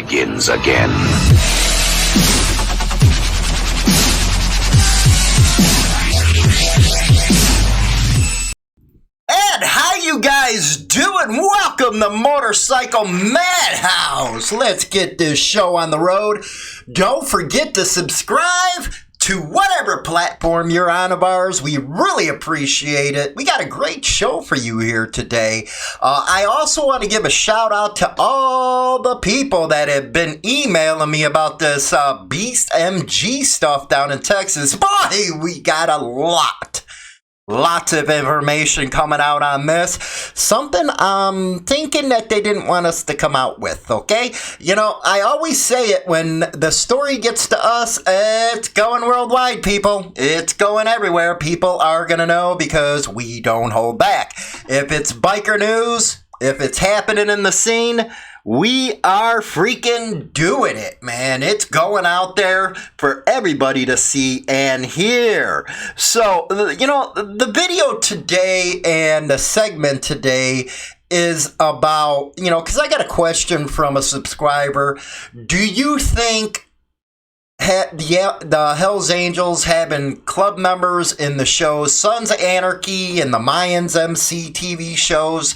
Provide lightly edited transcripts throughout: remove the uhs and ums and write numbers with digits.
begins again. And how you guys doing? Welcome to Motorcycle Madhouse. Let's get this show on the road. Don't forget to subscribe to whatever platform you're on of ours. We really appreciate it. We got a great show for you here today. I also want to give a shout out to all the people that have been emailing me about this Beast MG stuff down in Texas. Boy, we got a lot. Lots of information coming out on this. Something I'm thinking that they didn't want us to come out with, okay? You know, I always say it when the story gets to us, it's going worldwide, people. It's going everywhere. People are going to know because we don't hold back. If it's biker news, if it's happening in the scene, we are freaking doing it, man. It's going out there for everybody to see and hear. So, you know, the video today and the segment today is about, you know, because I got a question from a subscriber. Do you think the Hells Angels having club members in the shows Sons of Anarchy and the Mayans MC TV shows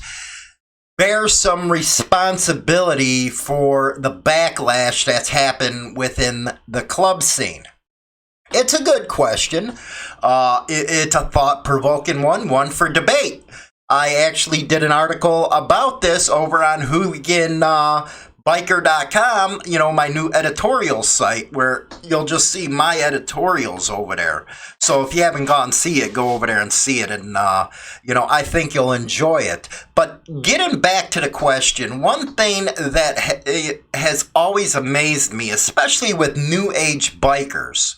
bear some responsibility for the backlash that's happened within the club scene? It's a good question. It's a thought-provoking one for debate. I actually did an article about this over on hooliganbiker.com, you know, my new editorial site, where you'll just see my editorials over there. So if you haven't gone see it, go over there and see it, and you know, I think you'll enjoy it. But getting back to the question, one thing that has always amazed me, especially with new age bikers,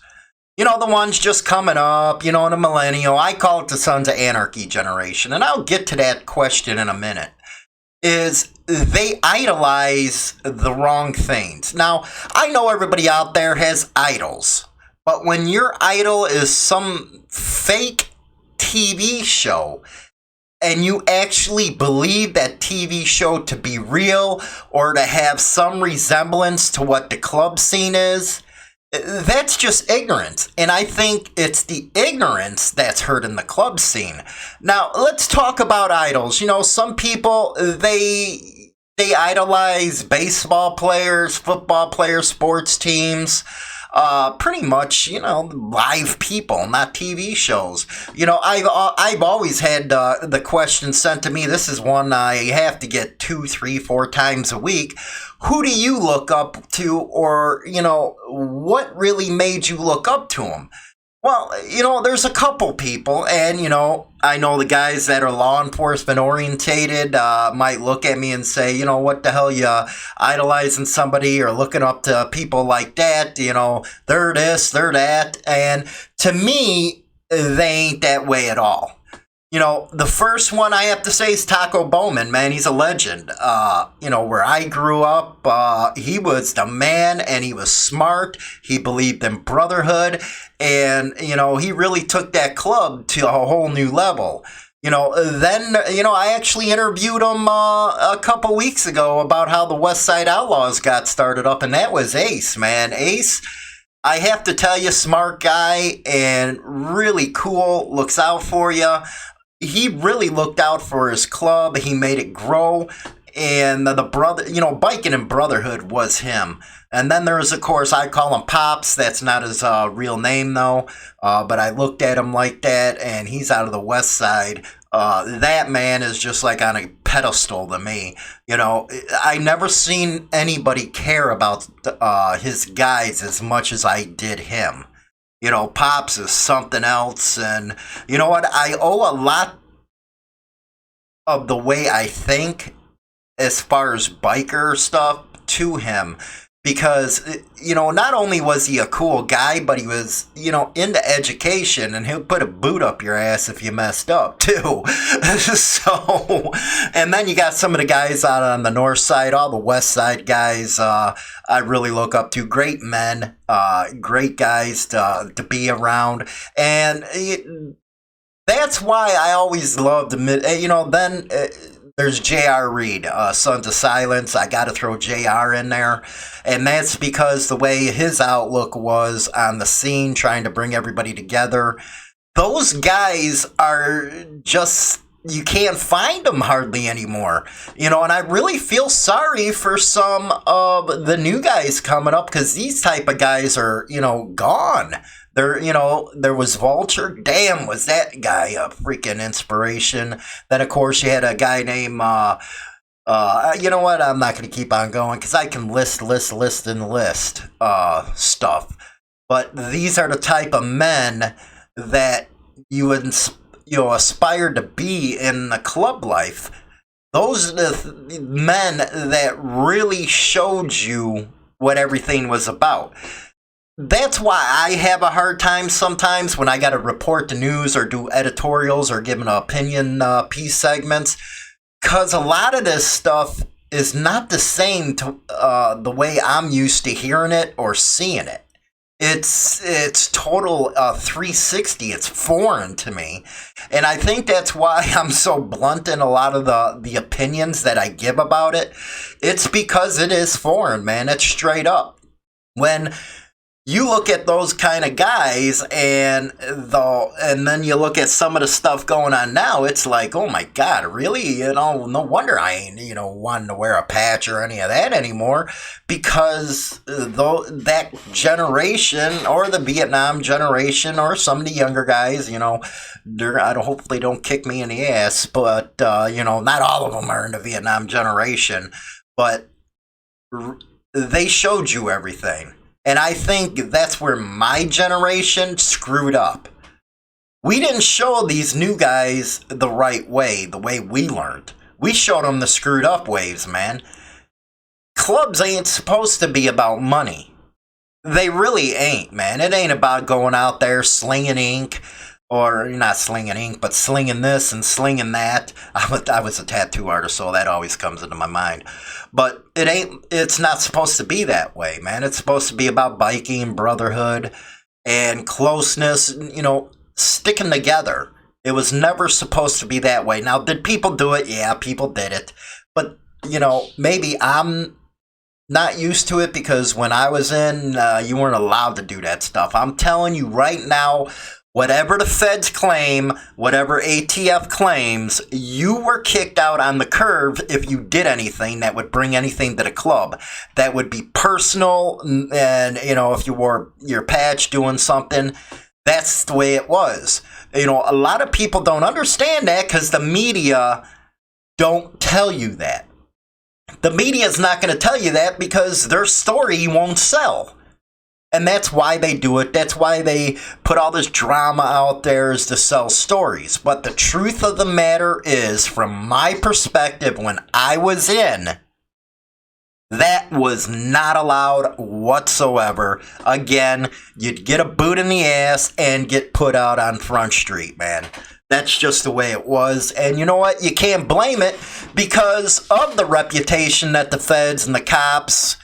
you know, the ones just coming up, you know, the millennial, I call it the Sons of Anarchy generation, and I'll get to that question in a minute, is they idolize the wrong things. Now, I know everybody out there has idols, but when your idol is some fake TV show, and you actually believe that TV show to be real or to have some resemblance to what the club scene is, that's just ignorance. And I think it's the ignorance that's hurting the club scene. Now, let's talk about idols. You know, some people, they idolize baseball players, football players, sports teams. Pretty much, you know, live people, not TV shows. You know, I've always had the question sent to me. This is one I have to get 2, 3, 4 times a week. Who do you look up to, or, you know, what really made you look up to them? Well, you know, there's a couple people, and, you know, I know the guys that are law enforcement orientated might look at me and say, you know, what the hell, you idolizing somebody or looking up to people like that, you know, they're this, they're that. And to me, they ain't that way at all. You know, the first one I have to say is Taco Bowman, man. He's a legend. You know, where I grew up, he was the man, and he was smart. He believed in brotherhood, and, you know, he really took that club to a whole new level. You know, then, you know, I actually interviewed him a couple weeks ago about how the West Side Outlaws got started up, and that was Ace, man. Ace, I have to tell you, smart guy and really cool, looks out for you. He really looked out for his club. He made it grow. And the brother, you know, biking and brotherhood was him. And then there's, of course, I call him Pops. That's not his real name, though. But I looked at him like that, and he's out of the West Side. That man is just like on a pedestal to me. You know, I never seen anybody care about his guys as much as I did him. You know, Pops is something else, and you know what? I owe a lot of the way I think as far as biker stuff to him, because, you know, not only was he a cool guy, but he was, you know, into education, and he'll put a boot up your ass if you messed up, too. So, and then you got some of the guys out on the north side, all the west side guys, I really look up to. Great men, great guys to be around, and that's why I always loved, you know, then There's J.R. Reed, Sons of Silence. I got to throw J.R. in there. And that's because the way his outlook was on the scene, trying to bring everybody together. Those guys are just, you can't find them hardly anymore. And I really feel sorry for some of the new guys coming up, because these type of guys are, gone. There was Vulture. Damn, was that guy a freaking inspiration? Then, of course, you had a guy named, you know what? I'm not going to keep on going, because I can list stuff. But these are the type of men that you would, aspire to be in the club life. Those are the men that really showed you what everything was about. That's why I have a hard time sometimes when I got to report the news or do editorials or give an opinion piece segments, because a lot of this stuff is not the same to the way I'm used to hearing it or seeing it. It's total 360. It's foreign to me. And I think that's why I'm so blunt in a lot of the opinions that I give about it. It's because it is foreign, man. It's straight up. When you look at those kind of guys, and then you look at some of the stuff going on now, it's like, oh my God, really? No wonder I ain't, wanting to wear a patch or any of that anymore, because that generation, or the Vietnam generation, or some of the younger guys, I hopefully don't kick me in the ass, but, not all of them are in the Vietnam generation, but they showed you everything. And I think that's where my generation screwed up. We didn't show these new guys the right way, the way we learned. We showed them the screwed up ways, man. Clubs ain't supposed to be about money. They really ain't, man. It ain't about going out there slinging ink, or not slinging ink, but slinging this and slinging that. I was a tattoo artist, so that always comes into my mind. But it's not supposed to be that way, man. It's supposed to be about biking, brotherhood, and closeness, sticking together. It was never supposed to be that way. Now, did people do it? Yeah, people did it. But, maybe I'm not used to it, because when I was in, you weren't allowed to do that stuff. I'm telling you right now, whatever the feds claim, whatever ATF claims, you were kicked out on the curb if you did anything that would bring anything to the club. That would be personal, and, if you wore your patch doing something, that's the way it was. A lot of people don't understand that, because the media don't tell you that. The media is not going to tell you that, because their story won't sell. And that's why they do it. That's why they put all this drama out there, is to sell stories. But the truth of the matter is, from my perspective, when I was in, that was not allowed whatsoever. Again, you'd get a boot in the ass and get put out on Front Street, man. That's just the way it was. And you know what? You can't blame it, because of the reputation that the feds and the cops,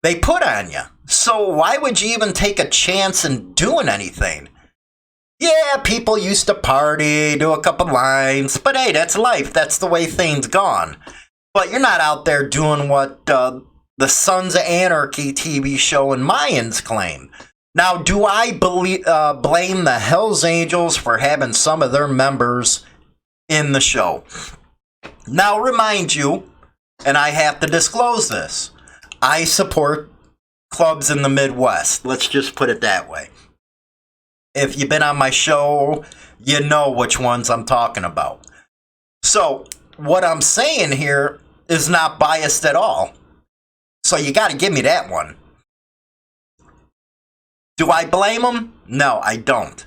they put on you. So why would you even take a chance in doing anything? Yeah, people used to party, do a couple lines, but hey, that's life. That's the way things gone. But you're not out there doing what the Sons of Anarchy TV show and Mayans claim. Now, do I blame the Hells Angels for having some of their members in the show? Now, remind you, and I have to disclose this, I support clubs in the Midwest. Let's just put it that way. If you've been on my show, you know which ones I'm talking about. So, what I'm saying here is not biased at all. So you got to give me that one. Do I blame them? No, I don't.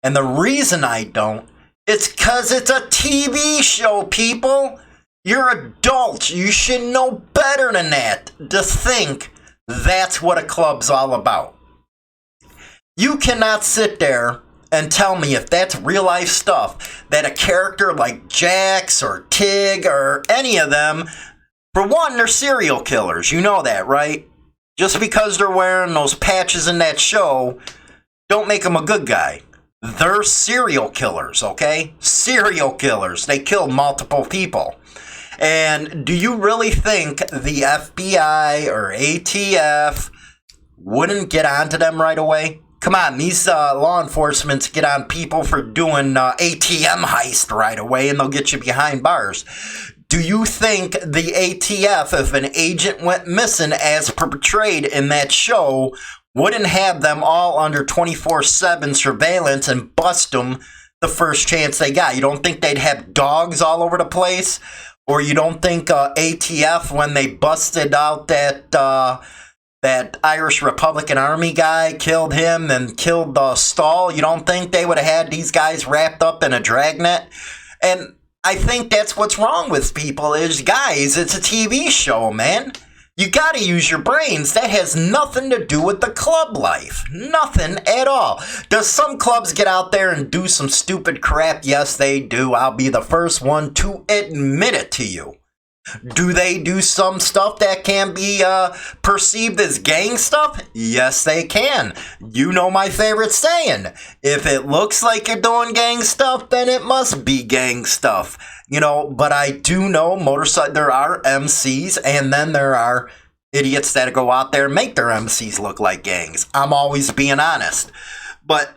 And the reason I don't, it's because it's a TV show, people. You're adults. You should know better than that to think that's what a club's all about. You cannot sit there and tell me, if that's real life stuff, that a character like Jax or Tig or any of them, for one, they're serial killers. You know that, right? Just because they're wearing those patches in that show, don't make them a good guy. They're serial killers, okay? Serial killers. They killed multiple people. And do you really think the FBI or ATF wouldn't get onto them right away? Come on, these law enforcement get on people for doing ATM heist right away, and they'll get you behind bars. Do you think the ATF, if an agent went missing as portrayed in that show, wouldn't have them all under 24/7 surveillance and bust them the first chance they got? You don't think they'd have dogs all over the place? Or you don't think ATF, when they busted out that Irish Republican Army guy, killed him and killed Stahl, you don't think they would have had these guys wrapped up in a dragnet? And I think that's what's wrong with people is, guys, it's a TV show, man. You gotta use your brains. That has nothing to do with the club life. Nothing at all. Does some clubs get out there and do some stupid crap? Yes, they do. I'll be the first one to admit it to you. Do they do some stuff that can be perceived as gang stuff? Yes, they can. You know my favorite saying. If it looks like you're doing gang stuff, then it must be gang stuff. You know, but I do know there are MCs, and then there are idiots that go out there and make their MCs look like gangs. I'm always being honest. But,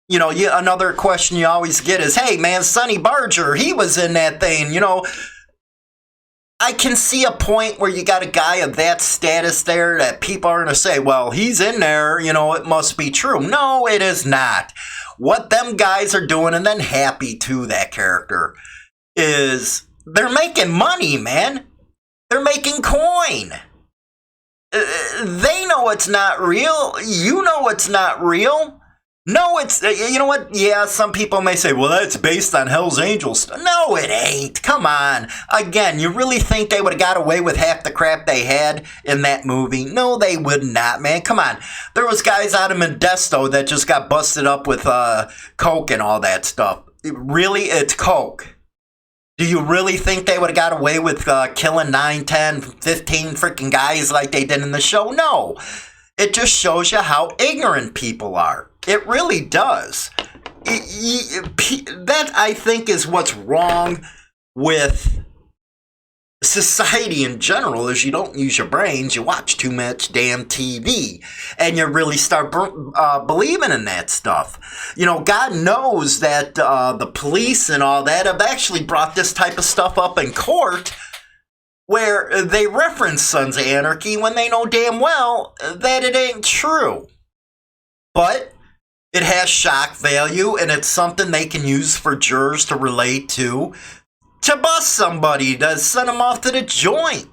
you know, another question you always get is, hey, man, Sonny Barger, he was in that thing, you know. I can see a point where you got a guy of that status there that people are going to say, well, he's in there, you know, it must be true. No, it is not. What them guys are doing, and then Happy too, that character, is they're making money, man. They're making coin. They know it's not real. You know it's not real. No, it's, you know what? Yeah, some people may say, well, that's based on Hell's Angels. No, it ain't. Come on. Again, you really think they would have got away with half the crap they had in that movie? No, they would not, man. Come on. There was guys out of Modesto that just got busted up with coke and all that stuff. Really? It's coke. Do you really think they would have got away with killing 9, 10, 15 freaking guys like they did in the show? No. It just shows you how ignorant people are. It really does. That, I think, is what's wrong with society in general, is you don't use your brains, you watch too much damn TV, and you really start believing in that stuff. You know, God knows that the police and all that have actually brought this type of stuff up in court, where they reference Sons of Anarchy when they know damn well that it ain't true. But it has shock value, and it's something they can use for jurors to relate to bust somebody, to send them off to the joint.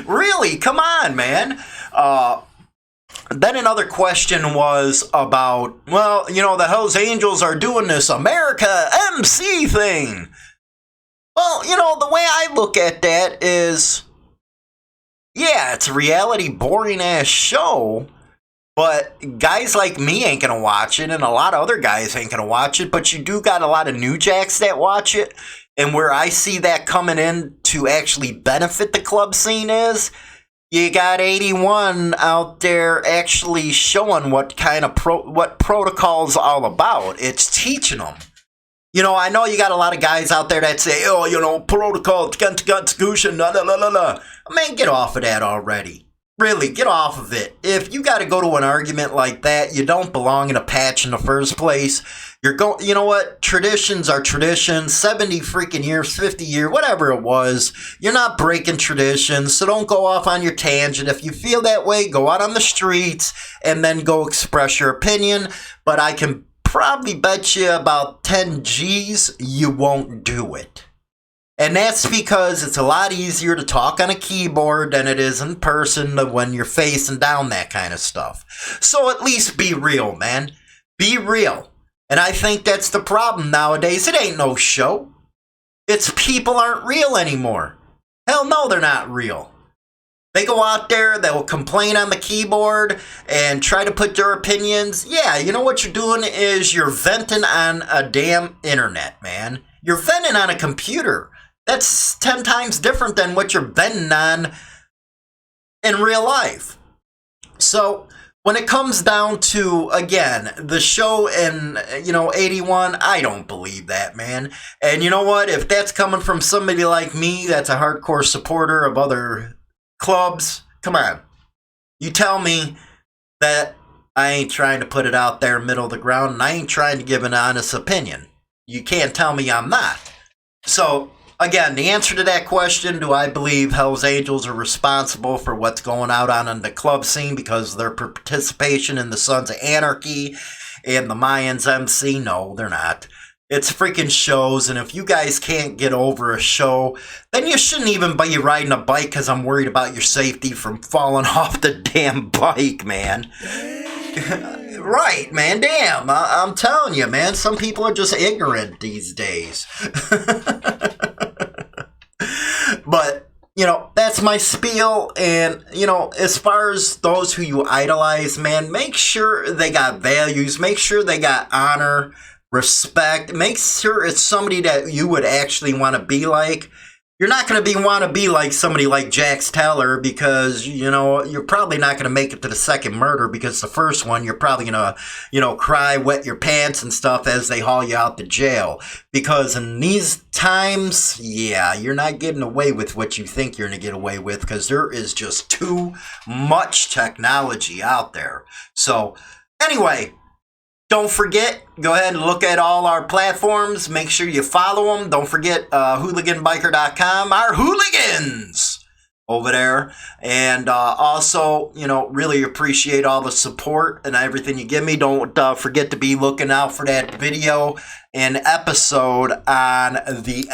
Really, come on, man. Then another question was about, well, you know, the Hells Angels are doing this America MC thing. Well, you know, the way I look at that is, yeah, it's a reality boring-ass show, but guys like me ain't going to watch it, and a lot of other guys ain't going to watch it, but you do got a lot of new jacks that watch it, and where I see that coming in to actually benefit the club scene is, you got 81 out there actually showing what kind of what protocol's all about. It's teaching them. You know, I know you got a lot of guys out there that say, oh, you know, protocol, constitution, la la la la la. Man, get off of that already. Really, get off of it. If you got to go to an argument like that, you don't belong in a patch in the first place. You're going, you know what? Traditions are traditions. 70 freaking years, 50 years, whatever it was. You're not breaking traditions, so don't go off on your tangent. If you feel that way, go out on the streets and then go express your opinion. But I can probably bet you about 10 G's you won't do it. And that's because it's a lot easier to talk on a keyboard than it is in person when you're facing down that kind of stuff. So at least be real, man. Be real. And I think that's the problem nowadays. It ain't no show. It's people aren't real anymore. Hell no, they're not real. They go out there, they'll complain on the keyboard and try to put their opinions. Yeah, you know what you're doing is you're venting on a damn internet, man. You're venting on a computer. That's 10 times different than what you're venting on in real life. So when it comes down to, again, the show in, 81, I don't believe that, man. And you know what? If that's coming from somebody like me that's a hardcore supporter of other clubs, come on. You tell me that I ain't trying to put it out there middle of the ground, and I ain't trying to give an honest opinion. You can't tell me I'm not. So, again, the answer to that question, do I believe Hell's Angels are responsible for what's going on in the club scene because of their participation in the Sons of Anarchy and the Mayans MC? No, they're not. It's freaking shows, and if you guys can't get over a show, then you shouldn't even be riding a bike because I'm worried about your safety from falling off the damn bike, man. Right, man, damn. I'm telling you, man, some people are just ignorant these days. But, that's my spiel, and, as far as those who you idolize, man, make sure they got values, make sure they got honor, respect, make sure it's somebody that you would actually want to be like. You're not going to want to be like somebody like Jax Teller because, you're probably not going to make it to the second murder because the first one, you're probably going to, cry, wet your pants and stuff as they haul you out to jail. Because in these times, yeah, you're not getting away with what you think you're going to get away with because there is just too much technology out there. So, anyway, don't forget, go ahead and look at all our platforms. Make sure you follow them. Don't forget hooliganbiker.com, our hooligans over there. And also, really appreciate all the support and everything you give me. Don't forget to be looking out for that video and episode on the,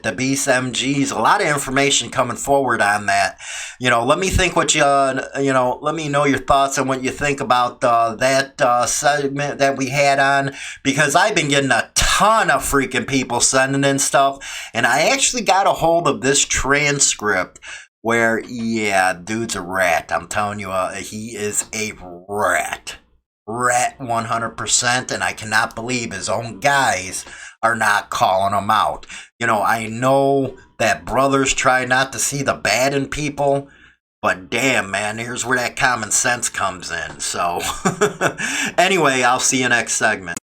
the Beast MGs. A lot of information coming forward on that. Let me think what let me know your thoughts on what you think about that segment that we had on, because I've been getting a ton of freaking people sending in stuff, and I actually got a hold of this transcript where, yeah, dude's a rat. I'm telling you, he is a rat. Rat 100%, and I cannot believe his own guys are not calling him out. I know that brothers try not to see the bad in people, but damn, man, here's where that common sense comes in. So, anyway, I'll see you next segment.